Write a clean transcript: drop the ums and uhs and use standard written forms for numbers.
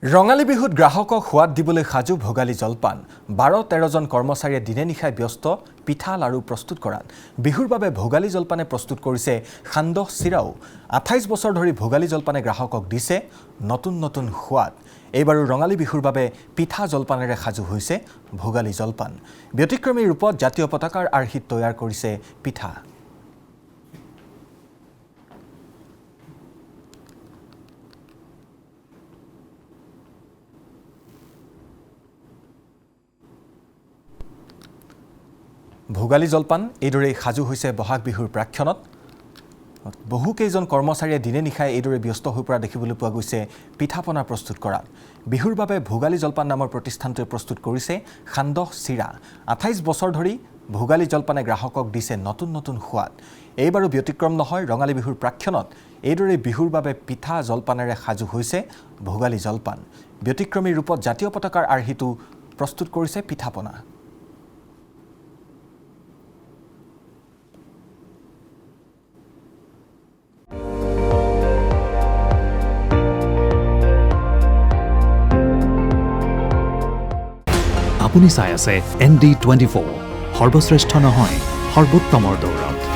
ৰঙালী বিহুত গ্ৰাহকক সোৱাদ দিবলৈ সাজু ভোগালী জলপান ১২-১৩ জন কৰ্মচাৰীয়ে দিনে নিশাই ব্যস্ত পিঠা লাড়ু প্ৰস্তুত কৰাত বিহুৰ বাবে ভোগালী জলপানে প্ৰস্তুত কৰিছে সান্দহ চিৰাও ২৮ বছৰ ধৰি ভোগালী জলপানে গ্ৰাহকক দিছে নতুন নতুন সোৱাদ এইবাৰো ৰঙালী বিহুৰ বাবে পিঠা জলপানেৰে সাজু হৈছে ভোগালী জলপান ব্যতিক্ৰমী ৰূপত জাতীয় পতাকাৰ আৰ্হিত তৈয়াৰ কৰিছে পিঠা ভোগালী জলপান এইদৰে সাজু হৈছে বহাগ বিহুৰ প্ৰাক্ষণত বহুকেইজন কৰ্মচাৰীয়ে দিনে নিশাই এইদৰে ব্যস্ত হৈ পৰা দেখিবলৈ পোৱা গৈছে পিঠাপনা প্ৰস্তুত কৰাত বিহুৰ বাবে ভোগালী জলপান নামৰ প্ৰতিষ্ঠানটোৱে প্ৰস্তুত কৰিছে সান্দহ চিৰা ২৮ বছৰ ধৰি ভোগালী জলপানে গ্ৰাহকক দিছে নতুন নতুন সোৱাদ এইবাৰো ব্যতিক্ৰম নহয় ৰঙালী বিহুৰ প্ৰাক্ষণত এইদৰে বিহুৰ বাবে পিঠা জলপানেৰে সাজু হৈছে ভোগালী জলপান ব্যতিক্ৰমী ৰূপত জাতীয় পতাকাৰ আৰ্হিটো প্ৰস্তুত কৰিছে পিঠাপনা আপুনি চাই আছে ND24 সৰ্বশ্ৰেষ্ঠ নহয় সৰ্বোত্তমৰ দৌৰত